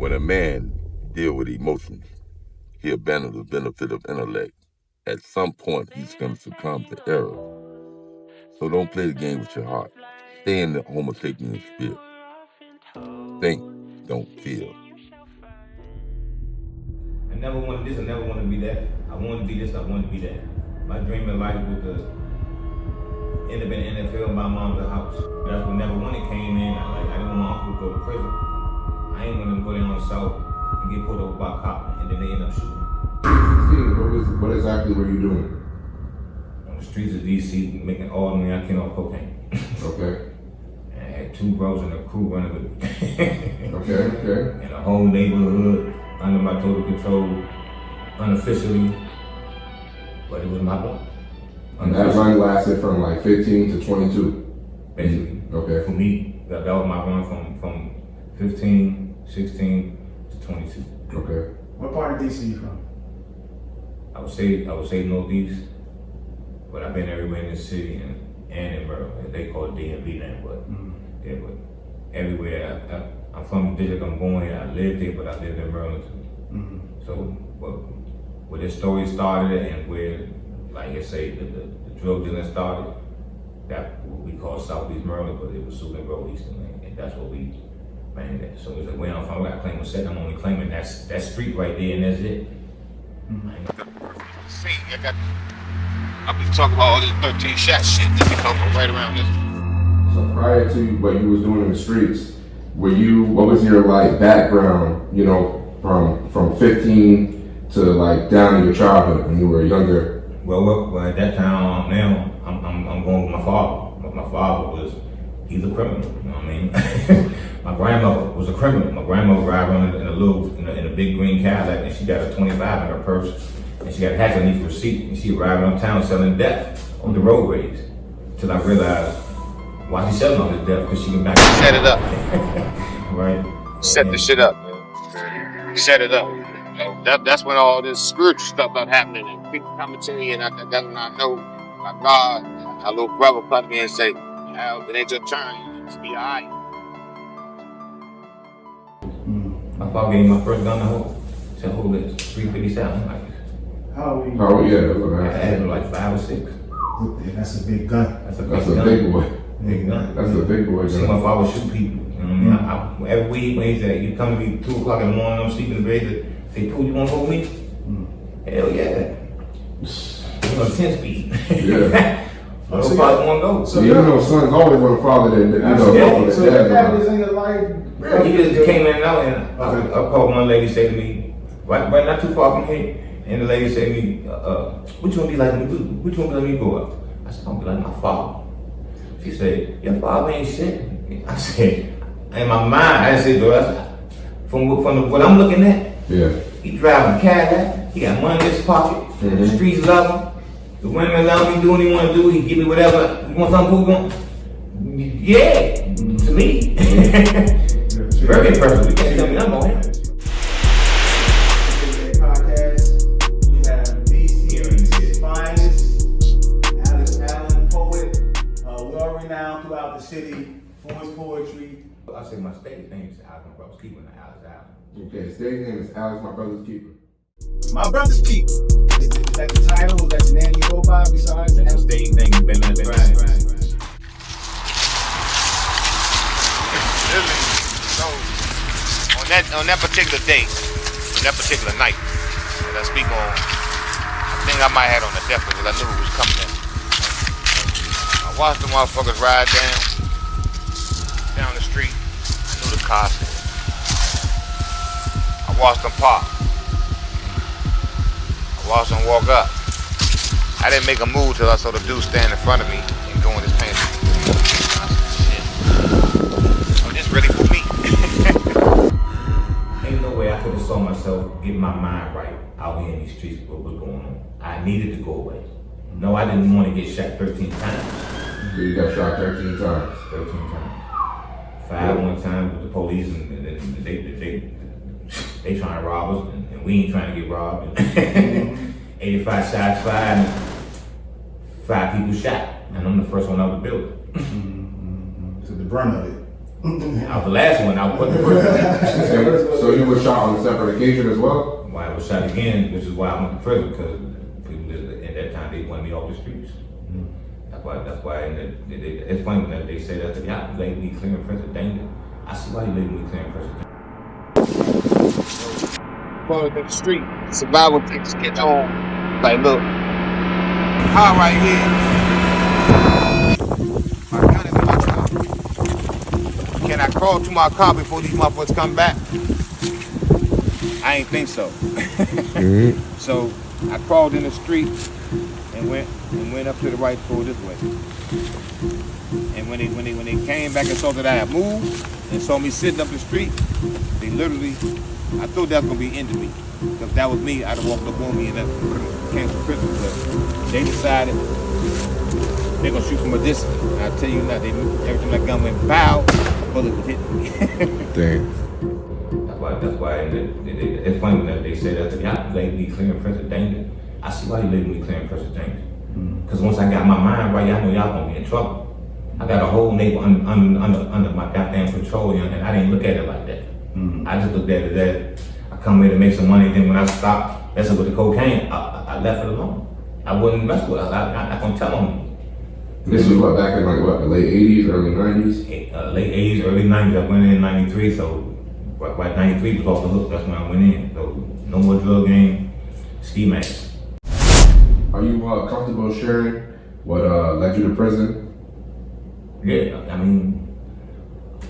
When a man deal with emotions, he abandons the benefit of intellect. At some point, he's going to succumb to error. So don't play the game with your heart. Stay in the Homo sapien spirit. Think, don't feel. I never wanted this, I never wanted to be that. I wanted to be this, I wanted to be that. My dream in life was to end up in the NFL, my mom's house. That's whenever one it came in, I didn't want my uncle to go to prison. I ain't want him to go down south and get pulled over by a cop, and then they end up shooting. 16, what exactly were you doing? On the streets of DC, making all the money I can off cocaine. Okay. And I had 2 bros in the crew running with me. Okay. And the whole neighborhood under my total control, unofficially, but it was my block. And that run lasted from like 15 to 22? Basically. Okay. For me, that was my run from 15, 16 to 22. Okay. What part of DC you from? I would say Northeast, but I've been everywhere in the city and in Maryland. They call it DMV now, but yeah, but everywhere. I'm from the district, I'm born here, I lived here, but I lived in Maryland too. So, where this story started and where, like I say, the drug dealing started, that what we call Southeast Maryland, but it was Suitland Road, Eastern Lane, and that's what we ran that. So it's like, where I'm from, I got claim with set, I'm only claiming that street right there, and that's it. See, I've been talking about all this 13 shot shit that we come from right around this. So prior to what you was doing in the streets, what was your like background, you know, from 15 to like down in your childhood when you were younger? Well, at that time, now I'm going with my father. My father he's a criminal. You know what I mean? My grandmother was a criminal. My grandmother ride around in a big green Cadillac, and she got a 25 in her purse, and she got a hatchet underneath her seat, and she ride around town selling death on the roadways. Till I realized why she selling all this death, because she can back set it up. Right? Set the shit up, man. Set it up. That's when all this spiritual stuff started happening, and people coming to me, and that's when I know my God, my little brother come to me and say, "Al, it ain't your turn. You just be alright." My father gave me my first gun to hold. Said, hold this, 357. I'm like, How old were you? Oh yeah, that's what I had like 5 or 6. That's a big gun. That's a That's big a gun. big boy. Big gun. That's a big boy. See my father shoot people. You know what I mean? Every week when he said, you come to me 2 o'clock in the morning, I'm sleeping in the bed, say, "Pooh, you want to hold me?" Hell yeah. You know, 10 speed. Yeah. I don't probably want to go. So you know, sons always want to father that, you know, so your dad was in your life? He just came in and out, and I called one lady, say to me, right not too far from here, and the lady said to me, what you want to be like when you what you want to be like when you grow up? I said, I'm going to be like my father. She said, your father ain't shit. I said, in my mind, I said, from what I'm looking at, yeah, he driving a Cadillac, he got money in his pocket, the streets love him, the women love him, do what he want to do, he give me whatever, you want something, who want? Yeah, to me. Very impressive, you can't tell me nothing about him. Podcast, we have DC's finest, Alex Allen, poet, well-renowned throughout the city for his poetry. I say my stage name is Alex, my brother's keeper, Alex Allen. Okay, stage name is Alex, my brother's keeper. My brother's keeper. Is that the title? Is that the name you go by besides that? That's the stage name you've been at. So on that particular day, on that particular night, that I speak on, I think I might have had on the death because I knew it was coming in. I watched the motherfuckers ride down the street. I knew the costume. I watched them park. I watched them walk up. I didn't make a move till I saw the dude stand in front of me and go in his pants. Shit. Oh, this really for me. Ain't no way I could have saw myself getting my mind right out here in these streets what was going on. I needed to go away. No, I didn't want to get shot 13 times. So you got shot 13 times? 13 times. 5 one time with the police, and they trying to rob us, and we ain't trying to get robbed. 85 shots fired, and 5 people shot, and I'm the first one out of the building. So the brunt of it. I was the last one. I wasn't the first one. So you were shot on a separate occasion as well? Why I was shot again, which is why I went to prison, because people at that time they wanted me off the streets. That's why. It's funny when they say that to me. I label me clearing prison danger. I see why you label me clearing prison danger. Pulling in the street, survival things get on. Like, look, car right here. My gun is in my car. Can I crawl to my car before these motherfuckers come back? I ain't think so. So I crawled in the street and went up to the right to go this way. And when they came back and saw that I had moved and saw me sitting up the street, they literally, I thought that was gonna be into me. Because that was me, I'd have walked up on me and that came to prison. But they decided they're gonna shoot from a distance. And I tell you now, every time that gun went pow, a bullet would hit me. Dang. That's why it's funny when they say that to me. I label me clearing prison danger. I see why you label me clearing prison danger. Because once I got my mind right, I know y'all gonna be in trouble. I got a whole neighborhood under my goddamn control, and I didn't look at it like that. I just looked at it that I come here to make some money, then when I stopped messing with the cocaine, I left it alone. I wouldn't mess with it. I'm not gonna tell them. This was what, back in like what, the late 80s, early 90s? Late 80s, early 90s. I went in 93, so right 93 was off the hook. That's when I went in. So no more drug game, ski mask. Are you comfortable sharing what led you to prison? Yeah, I mean,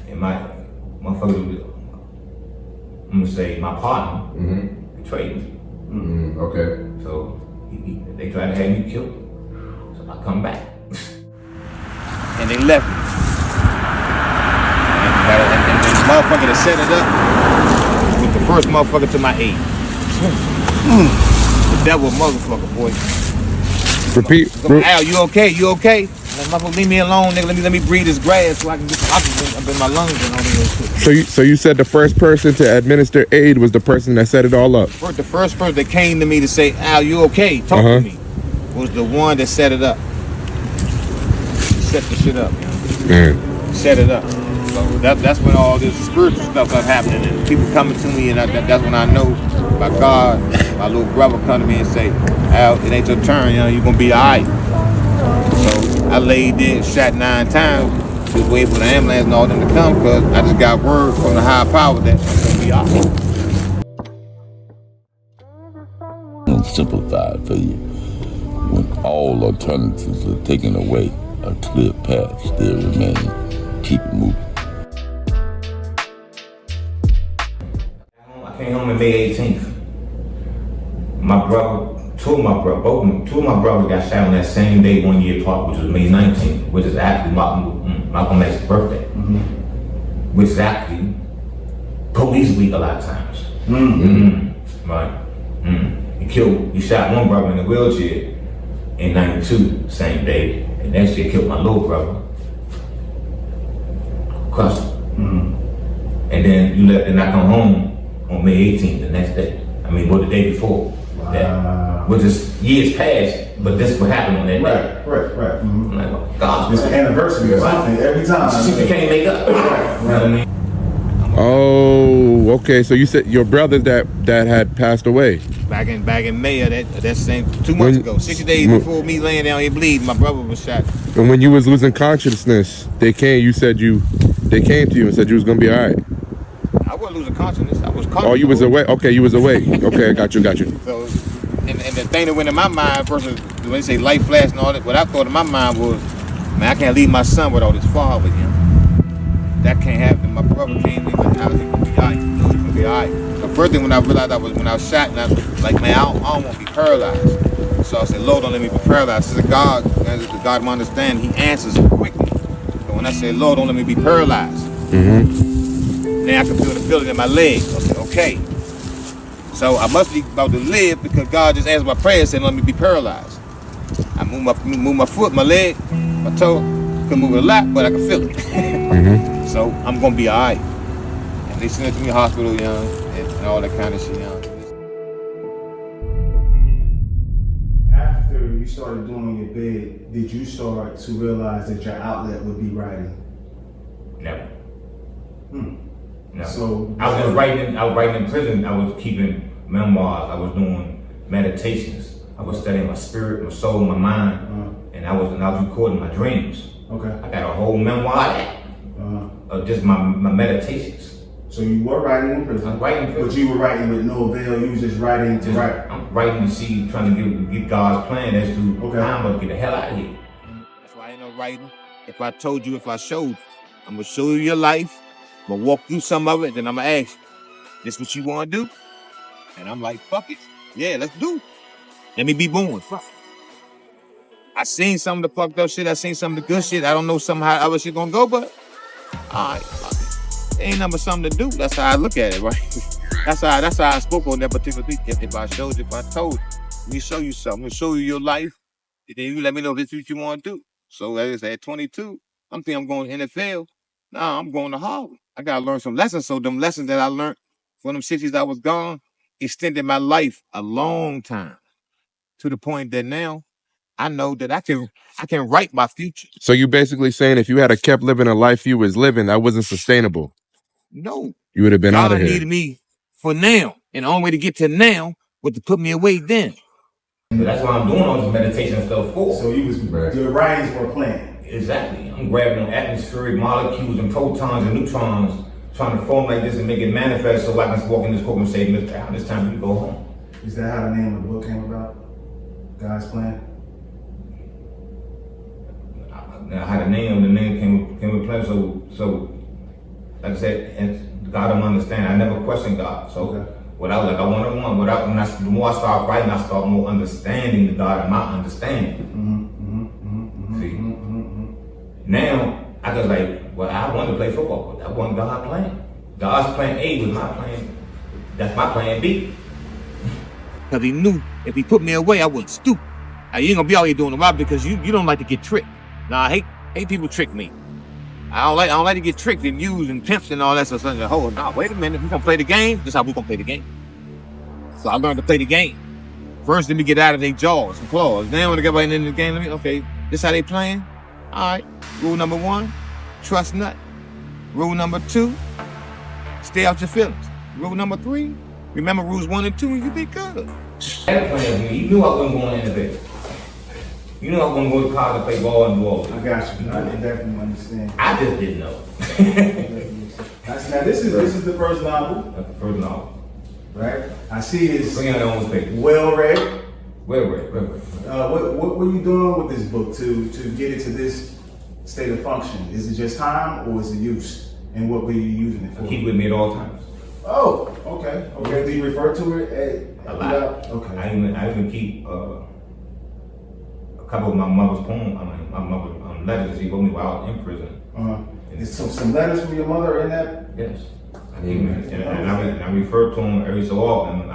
in my motherfucker, I'm gonna say my partner betrayed me. Okay. So they tried to have me killed. So I come back. And they left me. And the motherfucker that set it up was the first motherfucker to my age. The devil motherfucker, boy. Repeat. Al, you okay? You okay? Motherfucker, leave me alone, nigga. Let me breathe this grass so I can get some oxygen up in my lungs and all that shit. So you said the first person to administer aid was the person that set it all up? The first person that came to me to say, Al, you okay? Talk to me. Was the one that set it up. Set the shit up, man. Set it up. So that's when all this spiritual stuff started happening, and people coming to me, and that's when I know, by God, my little brother come to me and say, Al, it ain't your turn, you gonna be all right. So I laid there, shot 9 times, just waiting for the ambulance and all them to come, because I just got word from the higher power that I'm gonna be all right. And simplify for you. When all alternatives are taken away, a clear path still remains. Keep it moving. I came home on May 18th. Two of my brothers got shot on that same day, 1 year apart, which was May 19th, which is actually Malcolm X's birthday, which is actually police week a lot of times. Right. He shot one brother in a wheelchair in 92, same day, and that shit killed my little brother. Crushed him. And then you let, and I come home on May 18th, the next day. The day before. That, which is years past, but this what happened on that day. Right. I'm like, oh, God. It's the anniversary or something every time. You can't make up. You know what I mean? Oh, okay. So you said your brother that had passed away. Back in May of that same 2 months ago, 60 days before me laying down here bleeding, my brother was shot. And when you was losing consciousness, they came to you and said you was gonna be all right. I wasn't losing consciousness. I was conscious. Oh, you was awake. Okay, you was awake. Okay, I got you. So, and the thing that went in my mind versus when they say light flash and all that, what I thought in my mind was, man, I can't leave my son without his father, That can't happen. My brother came in like, how is he gonna be all right? He's gonna be all right. The first thing when I realized when I was shot, and I was like, man, I don't want to be paralyzed. So I said, Lord, don't let me be paralyzed. I said, God, as the God of my understanding, He answers quickly. So when I said, Lord, don't let me be paralyzed. Now I can feel the feeling in my leg. I said, okay. So I must be about to live because God just answered my prayer and said, let me be paralyzed. I move my foot, my leg, my toe. Couldn't move it a lot, but I can feel it. So I'm gonna be all right. And they sent it to me hospital, and all that kind of shit, After you started doing your bed, did you start to realize that your outlet would be writing? Never. No. So I was writing in prison. I was keeping memoirs. I was doing meditations. I was studying my spirit, my soul, my mind, and I was recording my dreams. Okay. I got a whole memoir of just my meditations. So you were writing in prison. I'm writing in prison. But you were writing with no avail. You was just writing to write. I'm writing to see, trying to get God's plan as to Okay. how I'm gonna get the hell out of here. That's why I ain't no writing. If I told you, if I showed you, I'm gonna show you your life. I'm gonna walk through some of it, then I'm gonna ask you, this what you wanna do? And I'm like, fuck it. Yeah, let's do it. Let me be born. Fuck it. I seen some of the fucked up shit. I seen some of the good shit. I don't know somehow how other shit gonna go, but all right, fuck it. Ain't nothing but something to do. That's how I look at it, right? That's how I spoke on that particular week. If I showed you, if I told you, let me show you something. Let me show you your life. And then you let me know this is what you want to do. So as I said, at 22, I'm thinking I'm going to NFL. Nah, I'm going to Harvard. I gotta learn some lessons. So them lessons that I learned from them 6 years I was gone extended my life a long time to the point that now I know that I can write my future. So you basically saying if you had kept living a life you was living, that wasn't sustainable. No, You would have been out God of here. needed me for now, and the only way to get to now was to put me away then. But that's why I'm doing all this meditation stuff for. So your writings were planned. Exactly. I'm grabbing atmospheric molecules and protons and neutrons, trying to formulate this and make it manifest so I can walk in this courtroom and say, Mr. Allen, it's time for you to go home. Is that how the name of the book came about? God's plan? Now, how the name came with plan. So, like I said, and God don't understand. I never questioned God. So, Okay. The more I start writing, I start more understanding the God and my understanding. See, now I was like, well, I wanted to play football, but that wasn't God's plan. God's plan A was my plan. That's my plan B. Because he knew if he put me away, I wouldn't stoop. Now, you ain't gonna be out here doing the rob because you don't like to get tricked. Now, I hate people trick me. I don't like to get tricked and used and pimped and all that stuff. So, hold on, now, wait a minute. We gonna play the game? This is how we gonna play the game. So I learned to play the game. First, let me get out of their jaws and claws. Then when I get right into the game, okay, this how they playing? All right. Rule number 1, trust nothing. Rule number 2, stay out your feelings. Rule number 3, remember rules 1 and 2 and you be good. That plan with me. You knew I wasn't going to NFL. You knew I wasn't going to college to play ball and ball. I got you. I definitely understand. I just didn't know. Now this is the first novel, That's the first novel. right? I see it's Bring out on paper. well read. Wait. What were you doing with this book to get it to this state of function? Is it just time or is it use? And what were you using it for? Keep with me at all times. Oh, okay. Do you refer to it A lot. Okay. I even keep a couple of my mother's poems, my mother's letters she wrote me while I was in prison. Is some letters from your mother in that? Yes. I keep them, and I refer to them every so often.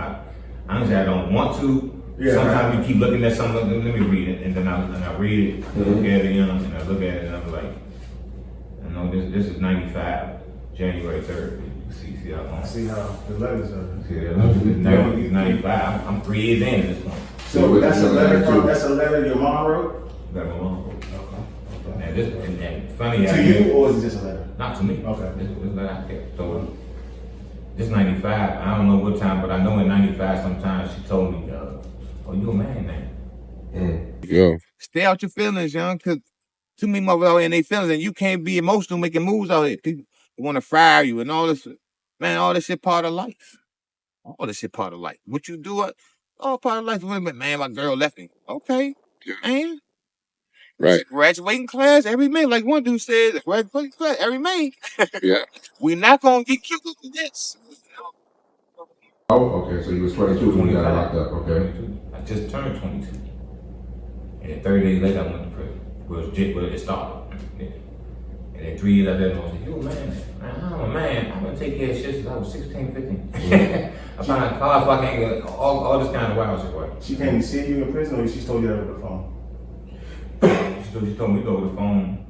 Honestly, I don't want to. Yeah, Sometimes right. you keep looking at something, let me read it, and then I read it, look at it, and I look at it, and I'm like, I know this is 95, January 3rd. See how long? See how the letters are. See, it's 95. I'm 3 years in at this point. So that's a letter your mom wrote? Got my mom. Okay. And funny, To you or is it just a letter? not to me. Okay. This that I kept. So this 95. I don't know what time, but I know in 95 sometimes she told me, "Oh, you a man now." Yeah. Stay out your feelings, young, because too many motherfuckers out here in their feelings and you can't be emotional making moves out here. People want to fire you and all this. Man, all this shit part of life. All this shit part of life. What you do, all part of life. Wait a minute, man, my girl left me. Okay, man. Right. Graduating class every May. Like one dude said, graduating class every May. Yeah. We're not going to get killed for this. Oh, okay. So you was 22 when you got locked up. Okay. 22. I just turned 22. And then 30 days later, I went to prison. Where it started. Yeah. And then 3 years after that, I was like, you a man. I'm a man. I'm going to take care of shit since I was 16, 15. I found a car, fucking all this kind of wild shit. Right? She came to see you in prison or she told you that over the phone? She told me to go over the phone.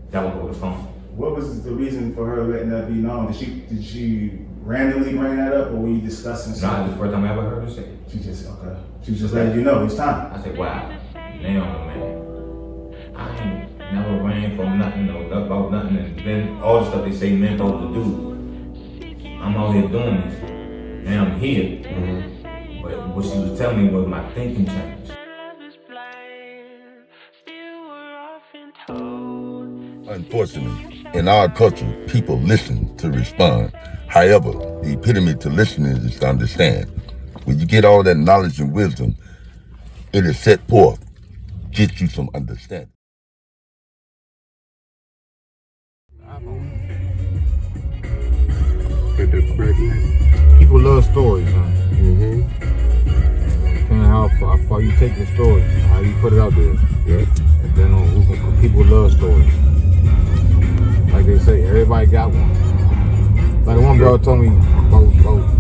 That was over the phone. What was the reason for her letting that be known? Did she randomly bring that up or were you discussing Not something? the first time I ever heard her say it. She was just letting you know it's time. I said, wow, now I'm a man. Never ran from nothing, no about nothing. And then all the stuff they say men supposed to do, I'm out here doing this. Now I'm here. But what she was telling me was my thinking changed. Unfortunately, in our culture, people listen to respond. However, the epitome to listening is to understand. When you get all that knowledge and wisdom, it is set forth, get you some understanding. People love stories, man. Depending on how far you take the story, how you put it out there. And then on people love stories. Like they say, everybody got one. Like one girl told me about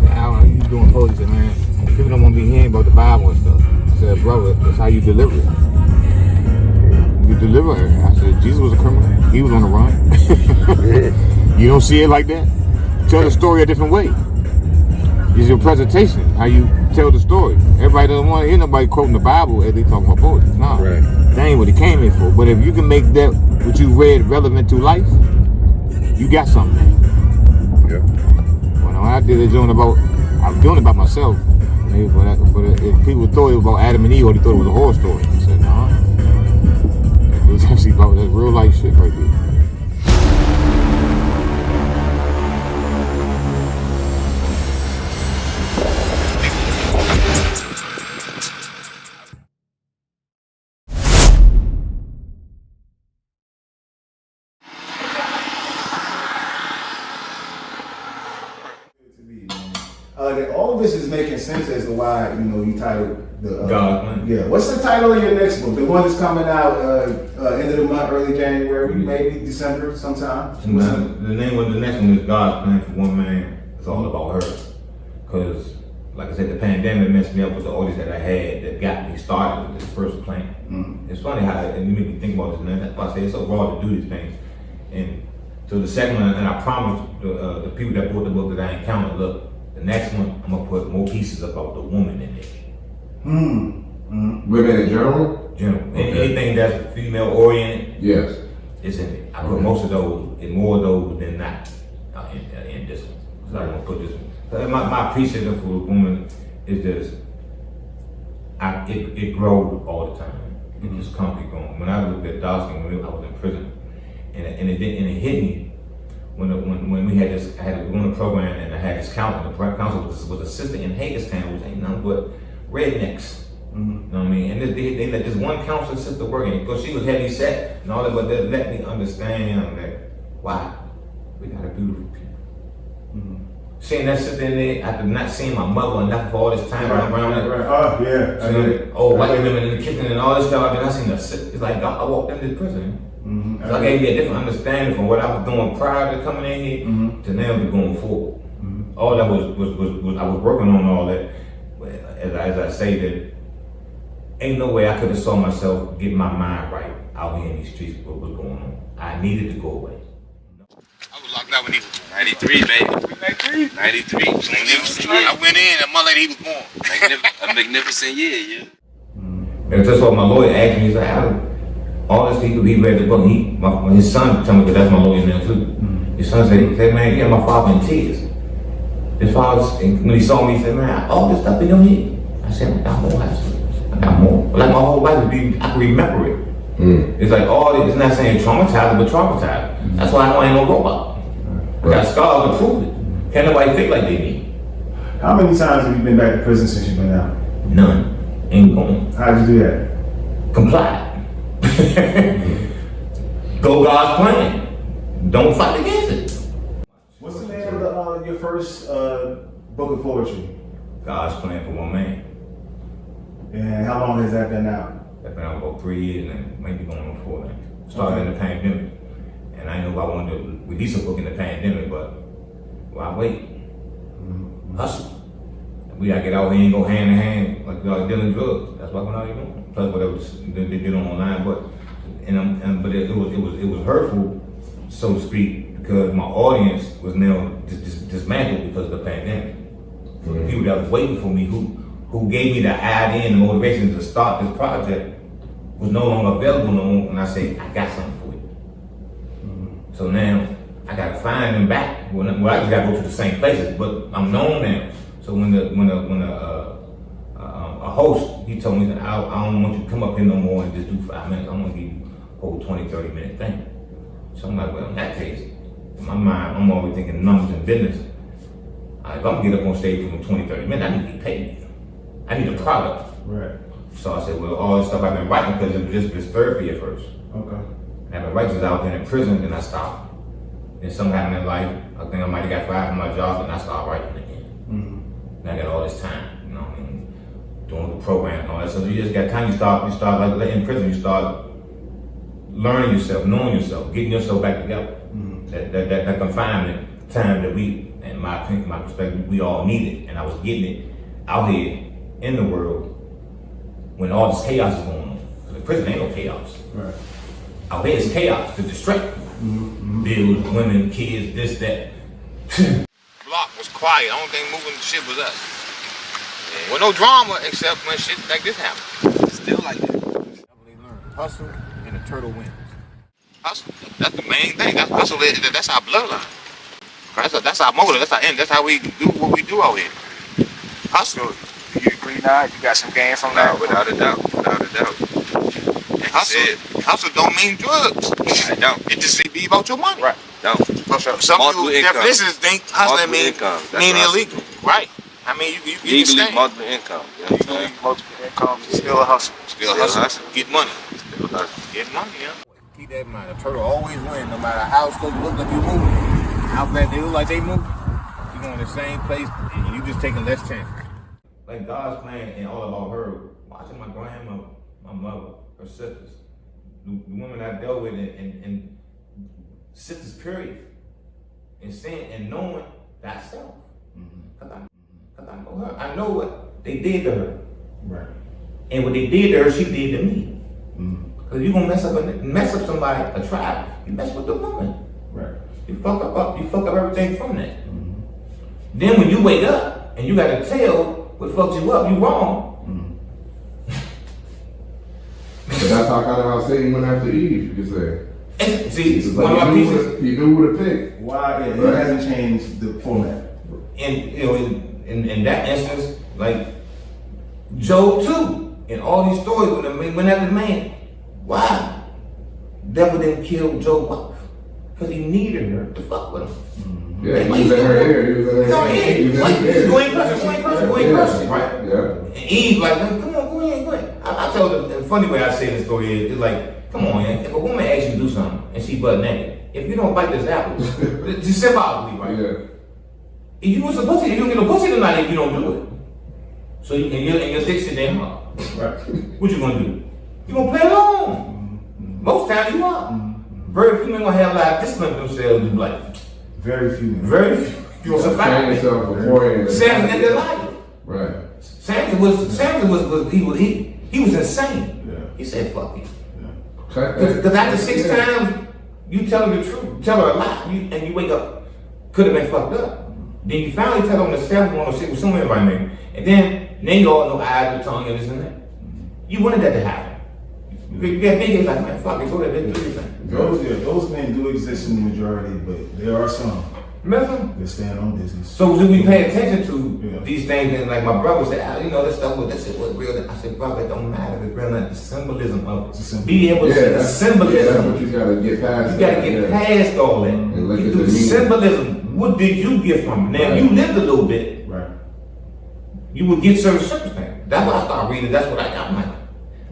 how you doing poetry. She said, man, people don't want to be hearing about the Bible and stuff. I said, brother, that's how you deliver it. You deliver it. I said, Jesus was a criminal. He was on the run. You don't see it like that? Tell the story a different way. It's your presentation, how you tell the story. Everybody doesn't want to hear nobody quoting the Bible as they talking about poetry. Nah, that ain't what it came in for. But if you can make that, what you read, relevant to life, you got something. When I did it, I was doing it about myself. But if people thought it was about Adam and Eve, or they thought it was a horror story. I said, nah. It was actually about that real life shit right there. All of this is making sense as to why you titled the God Plan. Yeah. What's the title of your next book? The one that's coming out end of the month, early January, maybe December sometime. The name of the next one is God's Plan for One Man. It's all about her, because like I said, the pandemic messed me up with the audience that I had that got me started with this first plan. It's funny how you make me think about this, man. That's why I say it's so hard to do these things. And so the second one, and I promised the people that bought the book that I encountered, look, the next one, I'm gonna put more pieces about the woman in it. Women in general? Anything that's female oriented, Yes. it's in it. I put most of those, and more of those than not, in this one. So I'm gonna put this one. My appreciation for the woman is just, it grows all the time. It just constantly growing. When I looked at Dawson, when I was in prison, and it hit me. When we had this, I had to run a program, and I had this counselor. The counselor was assistant in Hagerstown, which ain't nothing but rednecks. You know what I mean? And they let this one counselor sister work, and because she was heavy set and all that, but they let me understand that, wow, we got a beautiful people. Seeing that sister in there, after not seeing my mother or nothing for all this time around it. Oh yeah. White women in the kitchen and all this stuff. I seen her. It's like God, I walked into this prison. So I gave me a different understanding from what I was doing prior to coming in here to now to going forward. All that was I was working on all that. As I say, that ain't no way I could have saw myself getting my mind right out here in these streets. What was going on? I needed to go away. I was locked out when he was born. 93, baby. 93. I went in and my lady, he was born. A magnificent year, yeah. And that's what my lawyer asked me. He's like, all this people, he read the book. His son told me, because that's my lawyer now too. His son said, man, yeah, my father in tears. His father, when he saw me, he said, man, all this stuff in your head. I said, I got more. I got more. Like my whole life, I can remember it. It's like it's not saying traumatized, but traumatized. That's why I know I ain't no robot. I got scars to prove it. Can't nobody think like they need. How many times have you been back to prison since you've been out? None. Ain't going. How'd you do that? Comply. Go God's plan. Don't fight against it. What's the name of your first book of poetry? God's Plan for One Man. And how long has that been out? That's been out about 3 years and maybe going on 4 now. Started in the pandemic. And I know if I wanted to release a book in the pandemic, but why wait? Hustle. We gotta get out here and go hand in hand like we are dealing drugs. That's why we're not even doing. Plus whatever they did online, but it was hurtful, so to speak, because my audience was now dismantled because of the pandemic. So the people that was waiting for me, who gave me the idea and the motivation to start this project, was no longer available no more. And I say, I got something for you. So now I gotta find them back. Well, I just gotta go to the same places, but I'm known now. So when a host, he told me that I don't want you to come up here no more and just do 5 minutes. I'm gonna give you a whole 20, 30-minute thing. So I'm like, well, in that case, in my mind, I'm always thinking numbers and business. If I'm gonna get up on stage for 20, 30 minutes, I need to get paid. I need a product. Right. So I said, well, all this stuff I've been writing because it was just this therapy at first. Okay. And I've been writing since I was in prison, then I stopped. Then something happened in life. I think I might have got fired from my job, and I started writing again. And I got all this time, you know what I mean, doing the program and all that. So you just got time. You start like in prison. You start learning yourself, knowing yourself, getting yourself back together. That confinement time that we, in my opinion, my perspective, we all needed, and I was getting it out here in the world when all this chaos is going on. Because in prison ain't no chaos. Right. Out here it's chaos, the distract. Bills, women, kids, this, that. Block was quiet. The only thing moving the shit was us. With no drama except when shit like this happened. Still like that. Hustle and the turtle wins. Hustle. That's the main thing. That's our bloodline. That's our motive. That's our end. That's how we do what we do out here. Hustle. Do you agree now? You got some gain from that? Without a doubt. Without a doubt. Hustle don't mean drugs. I don't. It just be about your money. Right. Don't. Some Multiple people income. definitions think hustling Multiple mean income. That's mean what illegal. Right. I mean you Legally, can multiple income. You know what I'm saying? Multiple income, still a hustle. Still hustle. Get money. Still hustle. Get money, yeah. Keep that in mind. A turtle always wins, no matter how it's supposed to look like you moving. How fast they look like they move. You going the same place, and you just taking less chances. Like God's plan and all about her, watching my grandmother, my mother, her sisters, the women I dealt with, and sisters, period, and seeing and knowing thyself. Cause I know her. I know what they did to her. Right. And what they did to her, she did to me. Cause you gonna mess up somebody, a tribe, you mess with the woman. Right. You fuck up everything from that. Then when you wake up and you gotta tell what fucked you up, you wrong. But that's how kind of how Satan went after Eve, you could say. See, It's one of like my pieces, he knew who to pick. Why? Yeah, Right. it hasn't changed the format. and you know, in that instance, like Job too, in all these stories when the man went after the man, why? Devil didn't kill Job's wife because he needed her to fuck with him. Yeah, he was in her ear. He was in her No, ear. He was in her ear. go ahead, person, right? Yeah. And Eve like, come on, go ahead. I told the funny way I say this story is like, come on, man, if a woman asks you to do something and she butt naked, if you don't bite this apple, just symbolically, right? Yeah. If you want some pussy, you don't get no pussy tonight if you don't do it. So you and your dick sitting there, huh? Right. What you gonna do? You gonna play along. Most times you are. Very few men gonna have like discipline themselves and be like, Very few. very few. You gonna Train survive. yourself beforehand. Samson did their life. Right. Samson was he was insane. Yeah. He said, fuck it. Check Because that. after 6 times, you tell her the truth, tell her a lie, and you wake up, could have been fucked up. Then you finally tell them the 7th one or 6 with some environment, and then you all know eyes, the tongue, and this and that. You wanted that to happen. You get big, it's like, man, fuck it, go ahead, let's do this thing. Those men do exist in the majority, but there are some Remember? that stand on business. So do we pay attention to Yeah. these things? And like my brother said, you know, this stuff was real. I said, brother, it don't matter. It's real. Like the symbolism of it. Be able to see the that's symbolism. what you gotta get past. You gotta get past all that. And look Get at through the the meaning. symbolism. What did you get from it? Now, Right. you lived a little bit. Right. You would get certain circumstances. That's why I started reading. That's what I got. I'm like,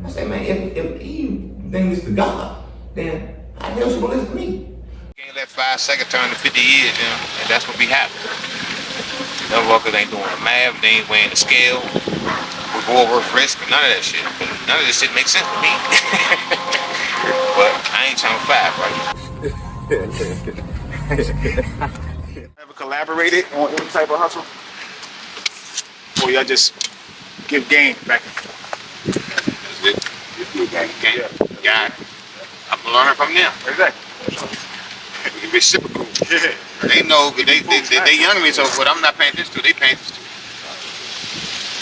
I said, man, if Eve thinks it's to God, then how the hell she gonna listen to me? Can't let 5 seconds turn to 50 years, you know, and that's what be happening. Them workers ain't doing the math, they ain't weighing the scale. We go over risk, none of that shit. None of this shit makes sense to me. But I ain't trying to fight, right? Ever collaborated on any type of hustle? Or y'all just give game back and forth? That's it. Okay. Got it. I'm learning from them. Exactly. We can be reciprocal. Yeah. They know, they younger than me, so what I'm not paying attention to, they paying attention to.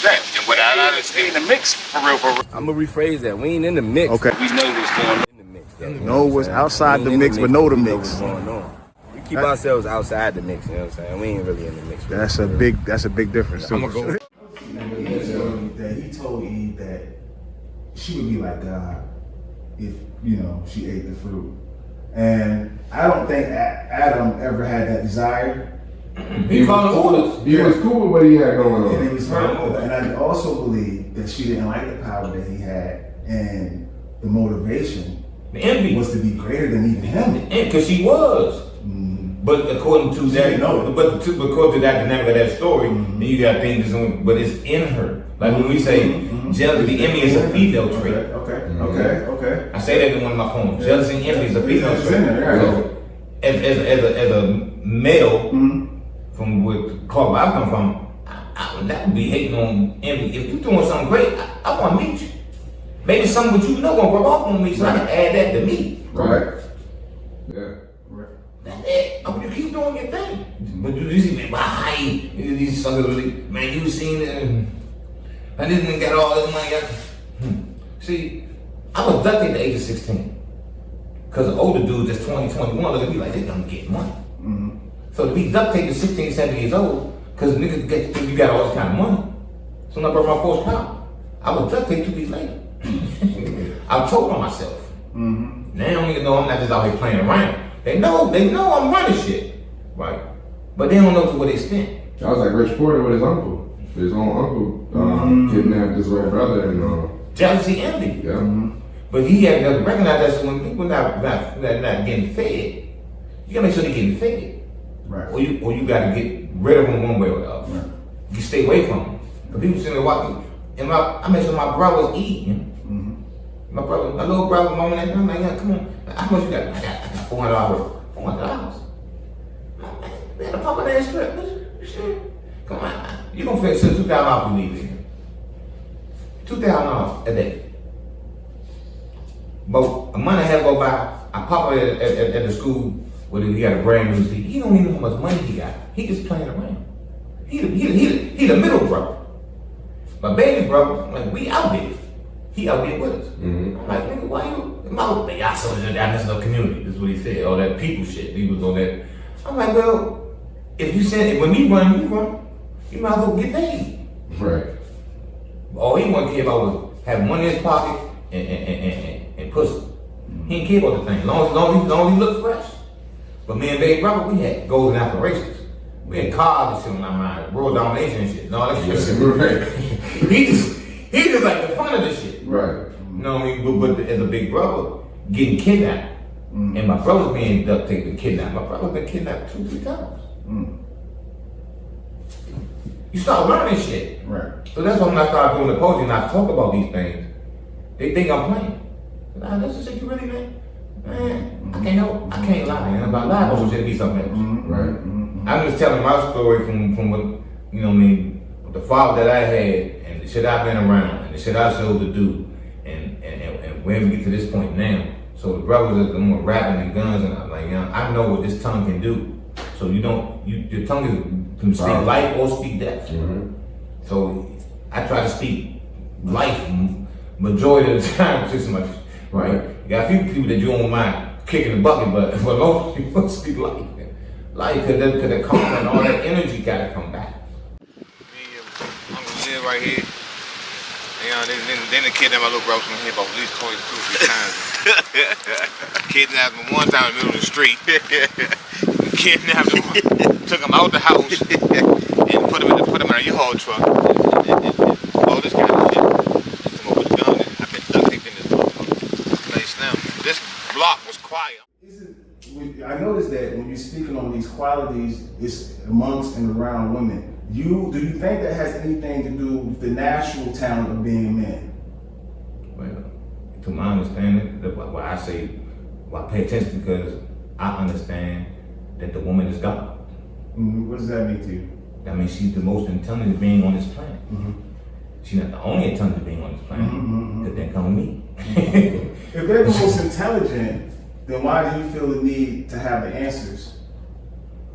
And what I Stay in the mix for real. I'm gonna rephrase that. We ain't in the mix. Okay. We know what's going on in the mix. Know what's outside the mix, but know the mix. We keep ourselves outside the mix, you know what I'm saying? We ain't really in the mix. That's a big difference too. I'm gonna go. That he told Eve that she would be like God if, you know, she ate the fruit. And I don't think Adam ever had that desire. He followed orders. He was cool with what he had going And on. it was hurtful. And I also believe that she didn't like the power that he had, and the motivation The envy. was to be greater than even him. Because she was. But according to that, didn't know it. but according to that dynamic of that story, then you got things, but it's in her. Like when we say jealousy, envy is a female trait. Okay. I say that in one of my poems. Jealousy and envy is a female It's in trait. there, yeah. So, as a male, from what Clark, where I come from, I would not be hating on envy. If you're doing something great, I want to meet you. Maybe something what you know gonna rub off on me, so I can add that to me. Right. Yeah. That's it. You keep doing your thing. But you see, man, why these suckers really, man, you seen it. I didn't get all this money. See, I was ducked at the age of 16. Because the older dudes that's 20, 21 look at me like they gonna get money. So to be duct taped at 16, 17 years old, because niggas think you got all this kind of money. So when I brought my first car, I was duct taped 2 weeks later. I told on myself. Now niggas know I'm not just out here playing around. They know I'm running shit, right? But they don't know to what extent. That was like Rich Porter with his uncle. His own uncle kidnapped his little brother and Jealousy, envy. yeah. But he had to recognize that, so when people not getting fed, you gotta make sure they're getting fed. Right. Or you gotta get rid of them one way or the other. Right. You stay away from them. But people sitting there watching, and I make sure my brother's eating. My little brother, mom, and I'm like, yeah, come on. How much you got? I got $400. $400. We had a pump ass strip. Shit. Come on. You gonna fix $2,000 you need here. $2,000 a day. But a month and a half go by, I pop up at the school where he got a brand new seat. He don't even know how much money he got. He just playing around. He the middle brother. My baby brother, like, we out there. He out there with us. I'm like, nigga, why you? Y'all so that's no community. This is what he said. All that people shit. He was on that. I'm like, well, if you said when we run, you run. You might as well get paid. Right. All he wanted to care about was having money in his pocket and pussy. He didn't care about the thing. As long as he looked fresh. But me and baby brother, we had golden aspirations. We had cars and shit on our mind, world domination and shit. No, that shit. Right. He just like the fun of this shit. Right. You know what I mean? But as a big brother, getting kidnapped, and my brother's being duct taped and kidnapped. My brother's been kidnapped 2-3 times. You start learning shit. Right. So that's why when I start doing the poetry and I talk about these things, they think I'm playing. Nah, that's the shit you really mean. Man, I can't lie. And if I lie, I'm supposed to be something else. Right. I'm just telling my story from what, you know what I mean, the father that I had and the shit I've been around and the shit I showed to do and where we get to this point now. So the brothers are more rapping and guns and I'm like, you know, I know what this tongue can do. So your tongue can speak life or speak death. So I try to speak life majority of the time to somebody, right? You got a few people that you don't mind kicking the bucket, but for most people speak life. Life, cause the karma and all that energy gotta come back. I'm gonna live right here. You know, then the kidnapped my little brother from here about at least 2 or 3 times. Kidnapped him one time in the middle of the street. Kidnapped him, took him out the house, and put him in a U-Haul truck. And all this kind of shit. Took him with a gun, and I've been duct taped in this motherfucker place now. This block was quiet. I noticed that when you're speaking on these qualities, it's amongst and around women. Do you think that has anything to do with the natural talent of being men? Well, to my understanding, why I say, why I pay attention, because I understand that the woman is God. What does that mean to you? That means she's the most intelligent being on this planet. She's not the only intelligent being on this planet, because then come me. If they're the most intelligent, then why do you feel the need to have the answers?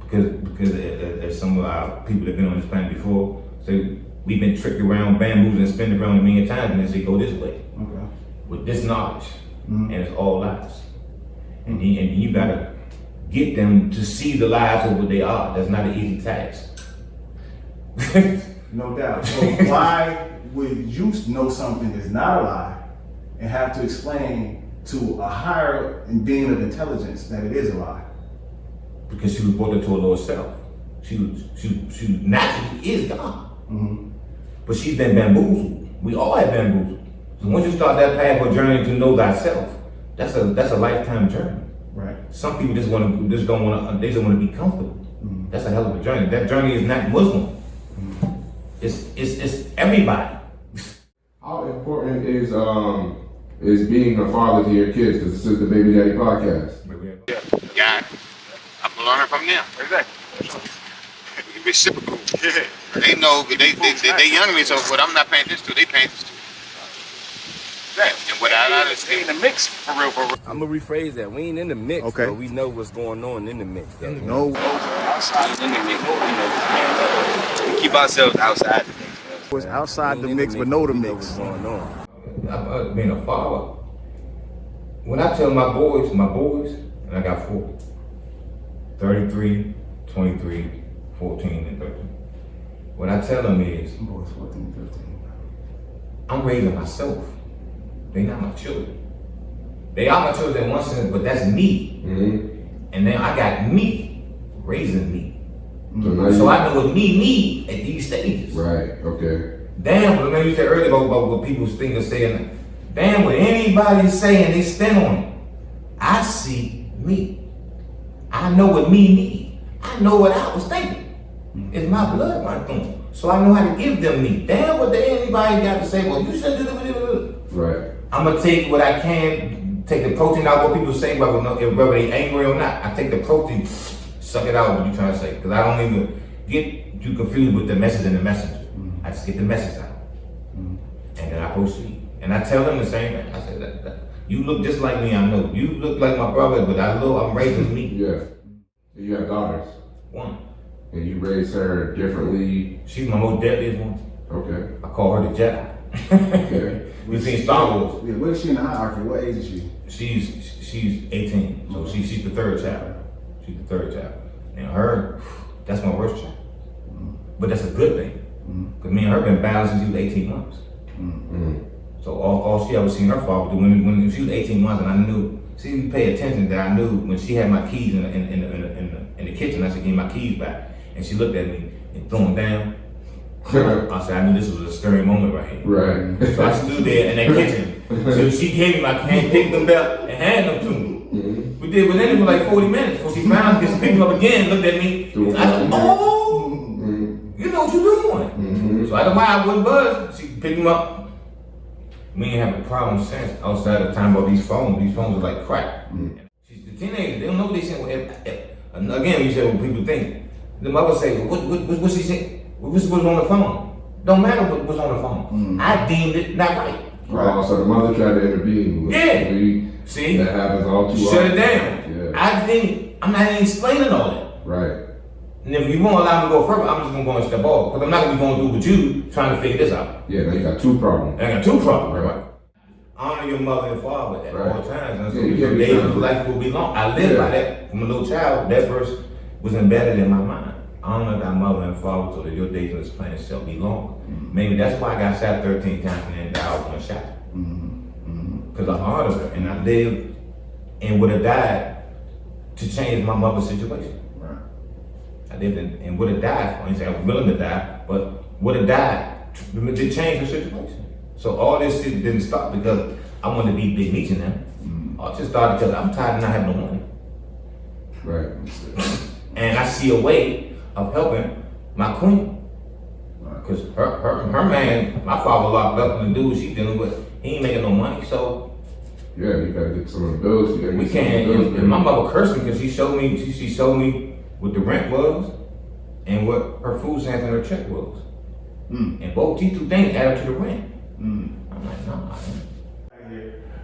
Because as some of our people that have been on this planet before, say we've been tricked around, bamboozled, and spun around a million times, and they say go this way. Okay. With this knowledge, and it's all lies. And you gotta get them to see the lies of what they are. That's not an easy task. No doubt. So why would you know something is not a lie and have to explain to a higher being of intelligence that it is a lie? Because she was brought into a lower self. She naturally is God. But she's been bamboozled. We all have bamboozled. So once you start that path of journey to know thyself, that's a lifetime journey. Right. Some people just want to they just want to be comfortable. That's a hell of a journey. That journey is not Muslim. It's everybody. How important is being a father to your kids? Because this is the Baby Daddy podcast. Yeah, I'm learning from them. Exactly. Reciprocal. They know they young me, so what I'm not paying attention to, they paying attention to. And what I understand in the mix for real. I'm gonna rephrase that. We ain't in the mix, Okay. but we know what's going on in the mix. Though. No. Outside in the mix, but we know what's going on. We keep ourselves outside the mix. Was outside the We ain't in mix, but know the we know mix. what's going on. Being a father, when I tell my boys, and I got 4, 33, 23, 14, and 13. What I tell them is, Boys 14, 15. I'm raising myself. They not my children. They are my children in one sense, but that's me. And then I got me raising me. So I know what me need at these stages. Right, okay. Damn, remember you said earlier about what people think of saying, damn, what anybody's saying, they stand on it. I see me. I know what me need. I know what I was thinking. It's my blood running through them. So I know how to give them me. Damn, what anybody got to say, well, you should do this. Right. I'm going to take what I can, take the protein out of what people say, whether they angry or not. I take the protein, suck it out, what you trying to say. Because I don't even get too confused with the message and the messenger. I just get the message out. And then I proceed. And I tell them the same thing. I say, that you look just like me, I know. You look like my brother, but I'm raising me. Yeah. You have daughters. 1. And you raise her differently. She's my most deadliest one. Okay. I call her the Jedi. Okay. We've seen Star Wars. Yeah, where is she in the hierarchy? What age is she? She's 18, so she's the 3rd child. She's the 3rd child. And her, that's my worst child. But that's a good thing. Because me and her been battling since she was 18 months. So all she ever seen her father do when she was 18 months, and I knew, she didn't pay attention that I knew when she had my keys in the kitchen, I said, give me my keys back. And she looked at me and threw them down. I said, I knew this was a stirring moment right here. Right. So I stood there in that kitchen. So she gave me my hand, picked them up, and handed them to me. We did within it for like 40 minutes. Before she found me, she picked them up again, looked at me. I said, oh, you know what you're doing. So I don't know why I wouldn't buzz. She picked them up. We ain't have a problem since outside of time about these phones. These phones are like crack. She's the teenagers, they don't know what they saying. Again, you said what people think. The mother say, what's she saying? What's on the phone? Don't matter what's on the phone. I deemed it not right. Oh, so the mother tried to intervene. Yeah. See? That happens all too often. Shut it down. Yeah. I'm not even explaining all that. Right. And if you won't allow me to go further, I'm just gonna go and step off. Because I'm not gonna be going through with you trying to figure this out. Yeah, now you got 2 problems. I got 2 problems, right? Honor your mother and father at all times. And so your days of life will be long. I lived by that from a little child. That verse was embedded in my mind. Honor thy mother and father so that your days on this planet shall be long. Maybe that's why I got shot 13 times and then died with 1 shot. Because I honored her and I lived and would have died to change my mother's situation. Right. I lived and would have died. I was willing to die, but would have died to change her situation. So all this shit didn't stop because I wanted to be Big Meech in them. All just started because I'm tired of not having no money. Right. And I see a way of helping my queen. Because her man, my father locked up, and the dude she dealing with, he ain't making no money, so. Yeah, you gotta get some of the bills. We can't, and my mother cursed me because she showed me what the rent was and what her food stamps and her check was. And both these 2 things add up to the rent. I'm like, nah.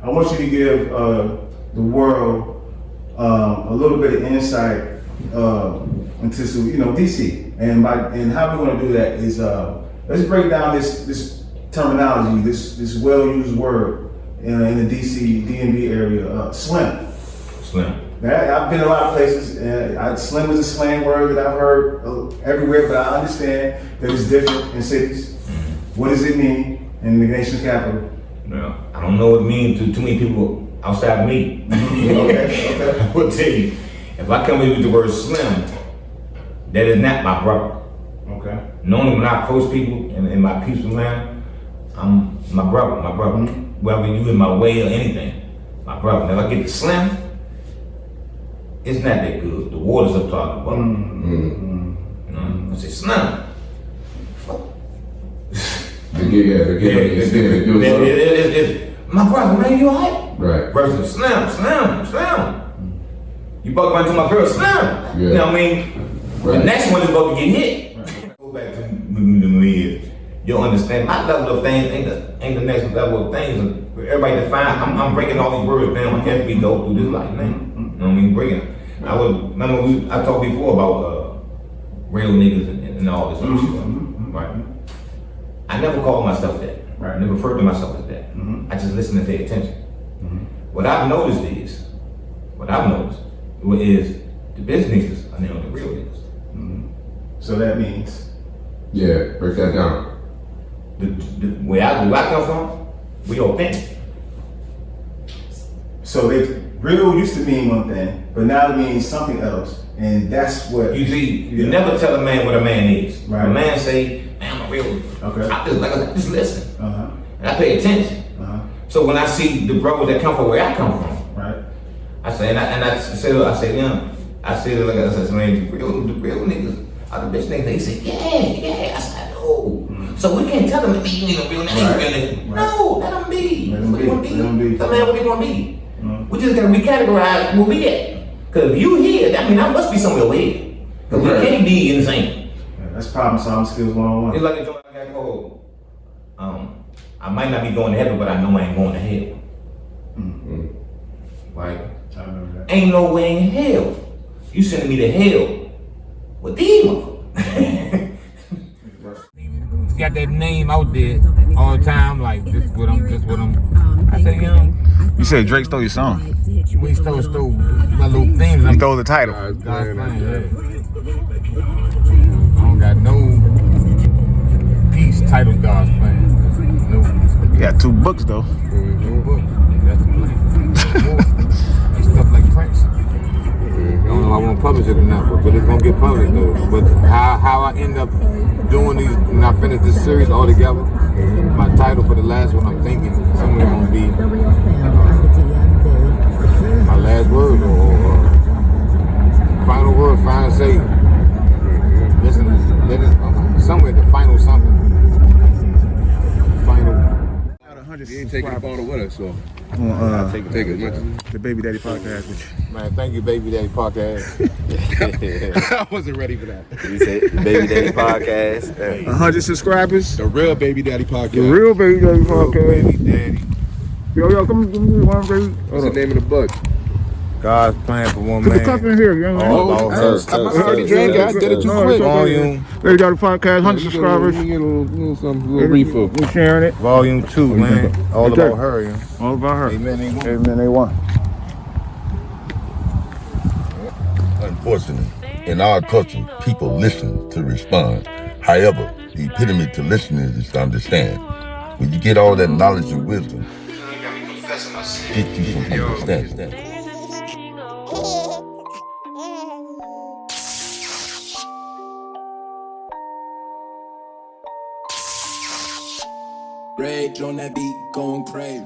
I want you to give the world a little bit of insight into DC, and how we want to do that is let's break down this terminology, this well-used word in the DC DMV area, slim. I've been a lot of places. Slim is a slang word that I've heard everywhere, but I understand that it's different in cities. What does it mean in the nation's capital? Well, I don't know what it means to too many people outside of me. Okay. I will tell you, if I come in with the word slim, that is not my brother. Okay. Normally when I approach people in my peaceful manner, I'm my brother. Whether you in my way or anything, my brother. If I get the slim, it's not that good. The water's up talking about. You know, I say slim. My brother, man, you alright? Right. Versus slim. You about to run to my girl, slim. Yeah. You know what I mean? Right. The next one is about to get hit. Go back to me. You'll understand my level of things ain't the next level of things. Everybody define. I'm breaking all these words down as we go through this life, man. You know what I mean? Breaking them. I talked before about real niggas and all this other shit. Right. I never called myself that. Right. I never referred to myself as that. I just listen and pay attention. What I've noticed is the business niggas are now the real niggas. So that means? Yeah, break that down. The where I come from, we authentic. So real used to mean one thing, but now it means something else. And that's what You see, you never tell a man what a man is. Right. A man say, man, I'm a real. Okay. I just listen. Uh-huh. And I pay attention. Uh-huh. So when I see the brothers that come from where I come from, Right. I say, man, the real niggas are the bitch niggas. They say, yeah. I said, no. So we can't tell them that he ain't a real nigga. Right. No, let them be. Let them be. Tell man what they gonna be. We just gotta recategorize where we at. Cause if you here, that mean I must be somewhere over here. Cause we can't be insane. Yeah, that's problem solving skills 101. It's like a joint I got called, I might not be going to heaven, but I know I ain't going to hell. Right? I remember that. Ain't no way in hell. You sending me to hell with these motherfuckers. Got that name out there all the time, like this what I'm. I say, You said Drake stole your song. we stole my little things. You stole the title. God's plan, yeah. I don't got no piece titled God's plan. No. You got 2 books though. No book. That's the plan. And stuff like Prince. I don't know if I want to publish it or not, but it's gonna get published though. But how I end up doing these when I finish this series all together, my title for the last one, I'm thinking somewhere gonna be my last word or final word, final say. Listen, somewhere the final something. Final. You ain't taking the bottle with us, so take as much. The Baby Daddy Podcast with you. Man, thank you, Baby Daddy Podcast. I wasn't ready for that. You said Baby Daddy Podcast. 100 subscribers. The real Baby Daddy Podcast. The real Baby Daddy Podcast. Baby Daddy. Yo, come give me one, baby. What's the name of the book? God's plan for one Put man. the cup in here, young man. All about her. I already drank it. I did it too quick. Volume. Baby Daddy Podcast, 100 subscribers. Let me get a little refill. We're sharing it. Volume 2, man. All Okay. about her, yeah. All about her. Amen, amen. Amen, A1. Unfortunately, in our culture, people listen to respond. However, the epitome to listening is to understand. When you get all that knowledge and wisdom, get you some understanding. Rage on that beat, going crazy.